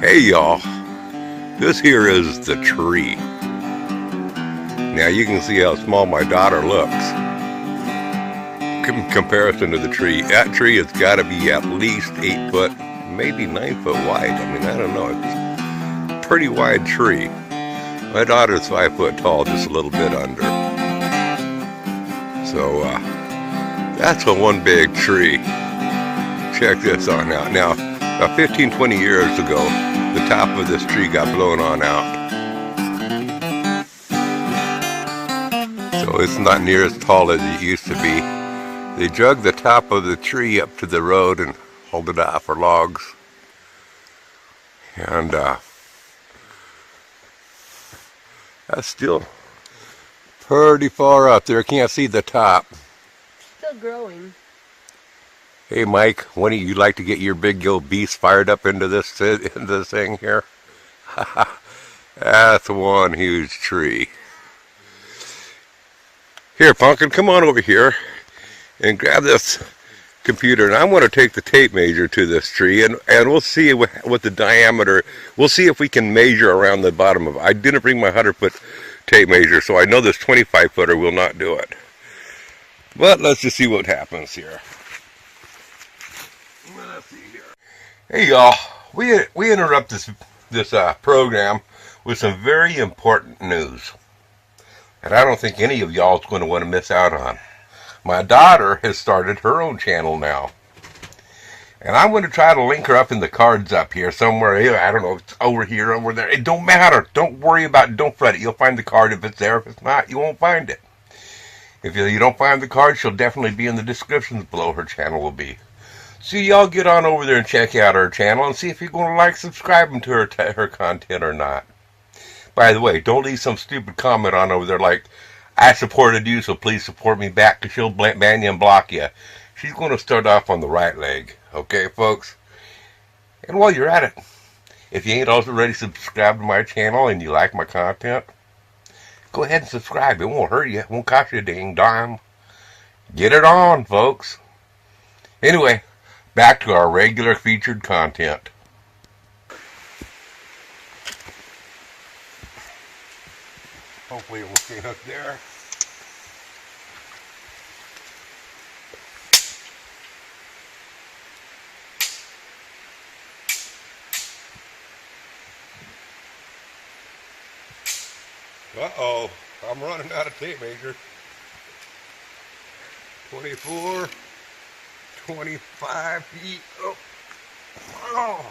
Hey y'all, this here is the tree. Now you can see how small my daughter looks in comparison to the tree. That tree has got to be at least 8 foot, maybe 9 foot wide. I mean, I don't know, it's a pretty wide tree. My daughter's 5 foot tall, just a little bit under. So that's a one big tree. Check this on out. Now, about 15-20 years ago, the top of this tree got blown on out. So it's not near as tall as it used to be. They drug the top of the tree up to the road and hauled it out for logs. And that's still pretty far up there. Can't see the top. Still growing. Hey Mike, when do you like to get your big old beast fired up into this thing here? That's one huge tree. Here, Pumpkin, come on over here and grab this computer, and I want to take the tape measure to this tree, and we'll see what the diameter. We'll see if we can measure around the bottom of it. I didn't bring my 100-foot tape measure, so I know this 25-footer will not do it. But let's just see what happens here. Let's see here. Hey y'all, we interrupt this program with some very important news, and I don't think any of y'all is going to want to miss out on. My daughter has started her own channel now, and I'm going to try to link her up in the cards up here somewhere. I don't know, it's over here, over there. It don't matter. Don't worry about it. Don't fret it. You'll find the card if it's there. If it's not, you won't find it. If you don't find the card, she'll definitely be in the descriptions below. Her channel will be. So y'all get on over there and check out her channel and see if you're going to like subscribing to her content or not. By the way, don't leave some stupid comment on over there like, I supported you, so please support me back, because she'll ban you and block you. She's going to start off on the right leg. Okay, folks? And while you're at it, if you ain't already subscribed to my channel and you like my content, go ahead and subscribe. It won't hurt you. It won't cost you a dang dime. Get it on, folks. Anyway, back to our regular featured content. Hopefully it will stay hooked there. Uh-oh, I'm running out of tape measure. 24, 25 feet. Oh,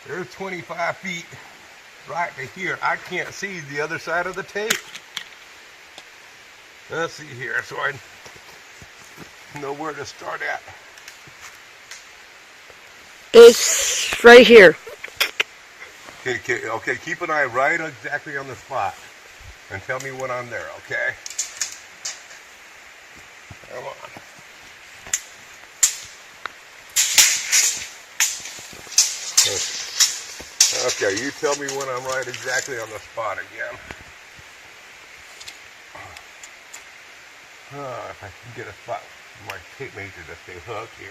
there's 25 feet. Right to here. I can't see the other side of the tape. Let's see here, so I know where to start at. It's right here. Okay, keep an eye right exactly on the spot and tell me when I'm there, okay? Come on. Okay, you tell me when I'm right exactly on the spot again. If I can get a spot for my tape measure to stay hooked here.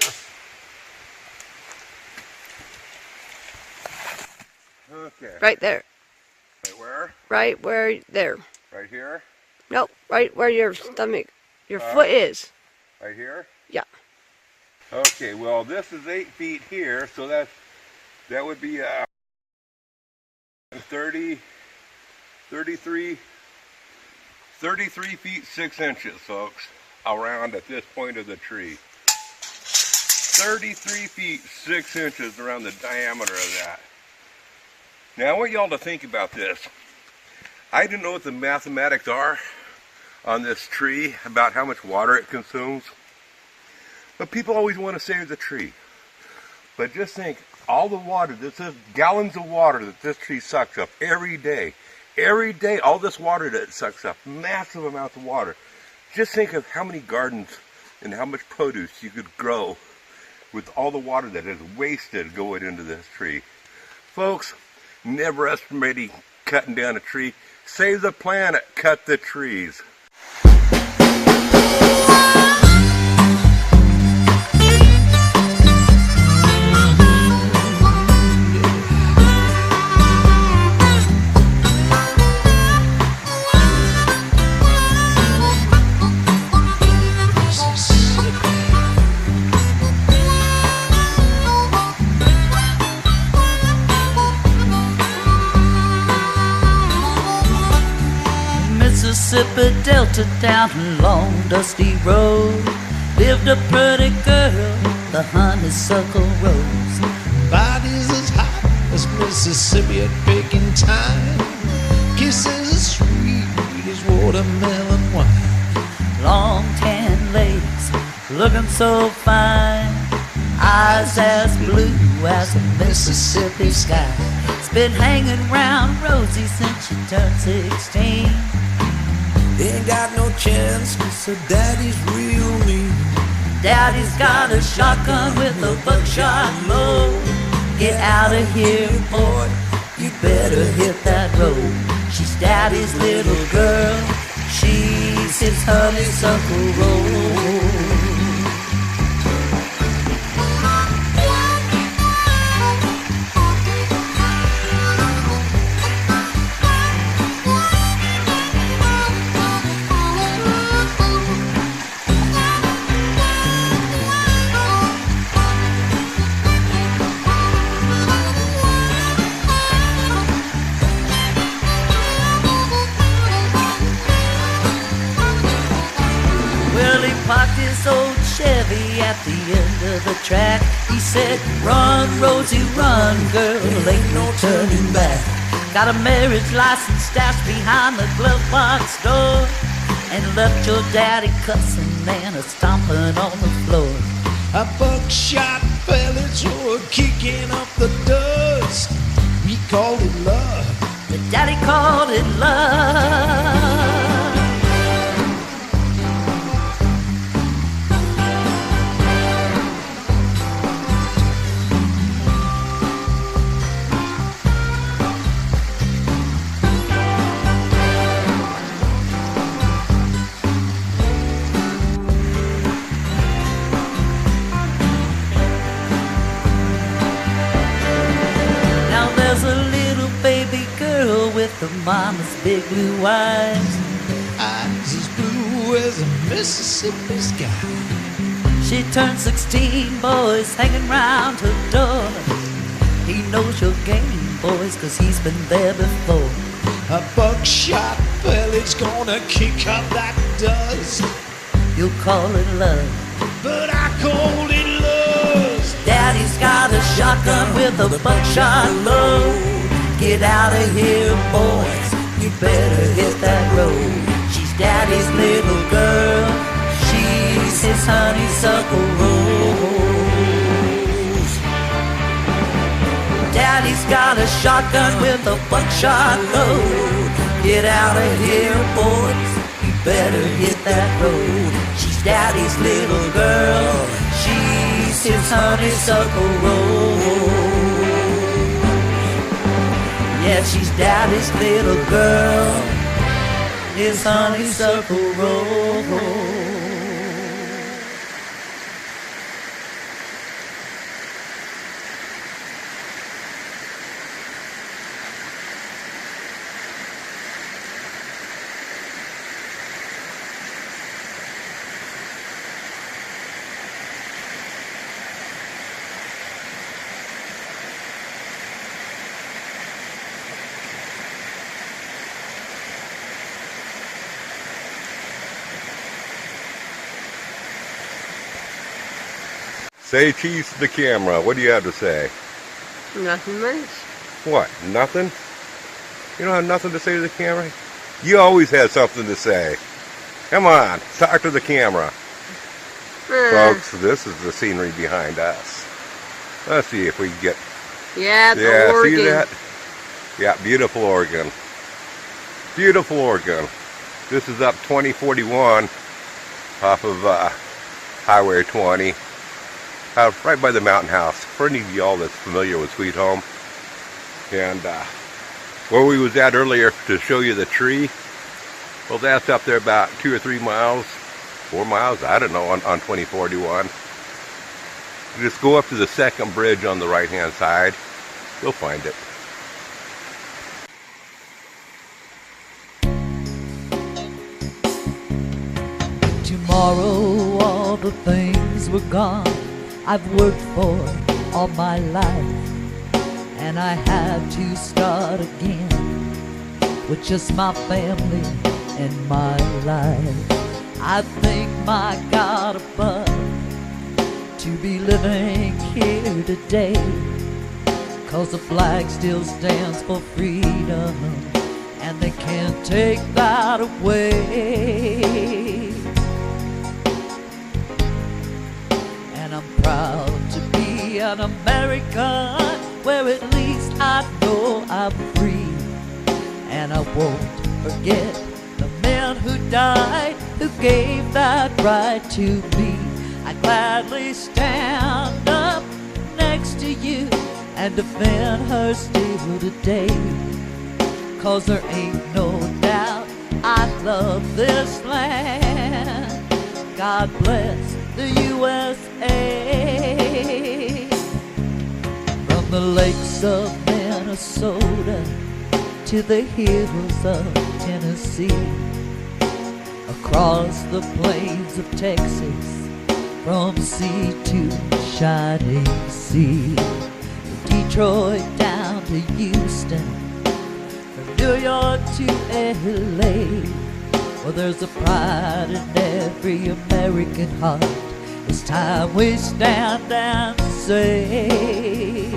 Okay. Right there. Right where? Right where there. Right here? Nope, right where your stomach, your foot is. Right here? Yeah. Okay, well this is 8 feet here, so that would be 33 feet 6 inches, folks, around at this point of the tree. 33 feet 6 inches around the diameter of that. Now I want y'all to think about this. I don't know what the mathematics are on this tree about how much water it consumes, but people always want to save the tree. But just think, all the water, this is gallons of water that this tree sucks up every day. Every day, all this water that it sucks up, massive amounts of water. Just think of how many gardens and how much produce you could grow with all the water that is wasted going into this tree. Folks, never estimating cutting down a tree. Save the planet, cut the trees. Mississippi Delta down a long dusty road lived a pretty girl, the honeysuckle rose. Bodies as hot as Mississippi at baking time. Kisses as sweet as watermelon wine. Long tan legs, looking so fine. Eyes as blue as the Mississippi sky. It's been hanging round Rosie since she turned 16. Ain't got no chance, so daddy's real mean. Daddy's got a shotgun with a buckshot load. Get out of here, boy, you better hit that road. She's daddy's little girl, she's his honeysuckle rose. Parked his old Chevy at the end of the track. He said, run, Rosie, run, girl, ain't no turning back. Got a marriage license stashed behind the glove box door, and left your daddy cussing and a stomping on the floor. A buckshot pellets were kicking up the dust. We called it love, but daddy called it love. The mama's big blue eyes as blue as a Mississippi sky. She turned 16, boys hanging round her door. He knows your game, boys, 'cause he's been there before. A buckshot pellet's gonna kick up that dust. You'll call it love, but I called it lust. Daddy's got a shotgun with a buckshot load. Get out of here, boys, you better hit that road. She's daddy's little girl, she's his honeysuckle rose. Daddy's got a shotgun with a buckshot load. Get out of here, boys, you better hit that road. She's daddy's little girl, she's his honeysuckle rose. Yeah, she's daddy's little girl, his honeysuckle rose. Say cheese to the camera. What do you have to say? Nothing much. What? Nothing? You don't have nothing to say to the camera? You always have something to say. Come on, talk to the camera. Folks, this is the scenery behind us. Let's see if we can get... Yeah, the Oregon. See that? Yeah, beautiful Oregon. Beautiful Oregon. This is up 2041 off of Highway 20. Right by the Mountain House. For any of y'all that's familiar with Sweet Home. And where we was at earlier to show you the tree, well, that's up there about 2 or 3 miles, 4 miles, I don't know, on 2041. You just go up to the second bridge on the right hand side, you'll find it. Tomorrow all the things were gone I've worked for all my life, and I have to start again with just my family in my life. I thank my God above to be living here today, 'cause the flag still stands for freedom, and they can't take that away. And I'm proud to be an American, where at least I know I'm free. And I won't forget the men who died, who gave that right to me. I gladly stand up next to you and defend her still today, 'cause there ain't no doubt I love this land. God bless the USA. From the lakes of Minnesota to the hills of Tennessee, across the plains of Texas, from sea to shining sea, Detroit down to Houston, from New York to LA. Well, there's a pride in every American heart. It's time we stand and say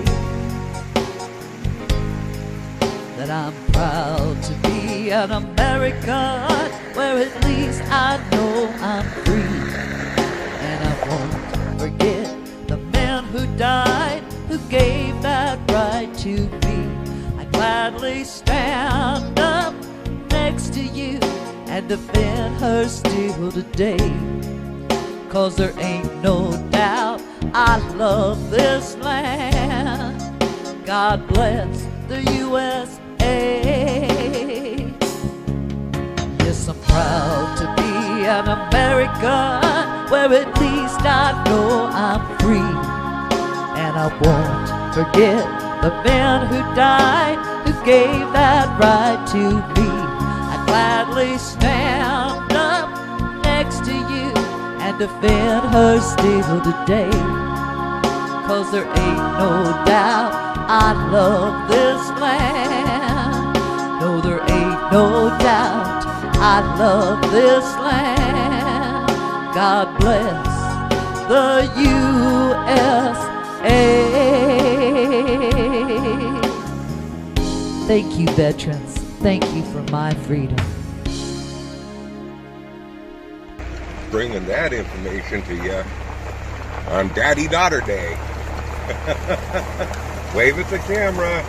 that I'm proud to be an American, where at least I know I'm free. And I won't forget the men who died, who gave that right to me. I gladly stand up next to you and defend her still today, 'cause there ain't no doubt I love this land. God bless the USA. Yes, I'm proud to be an American, where at least I know I'm free. And I won't forget the men who died, who gave that right to me. I gladly stand up next to you and defend her still today, 'cause there ain't no doubt I love this land. No, there ain't no doubt I love this land. God bless the USA. Thank you, veterans. Thank you for my freedom. Bringing that information to you on Daddy-Daughter Day. Wave at the camera.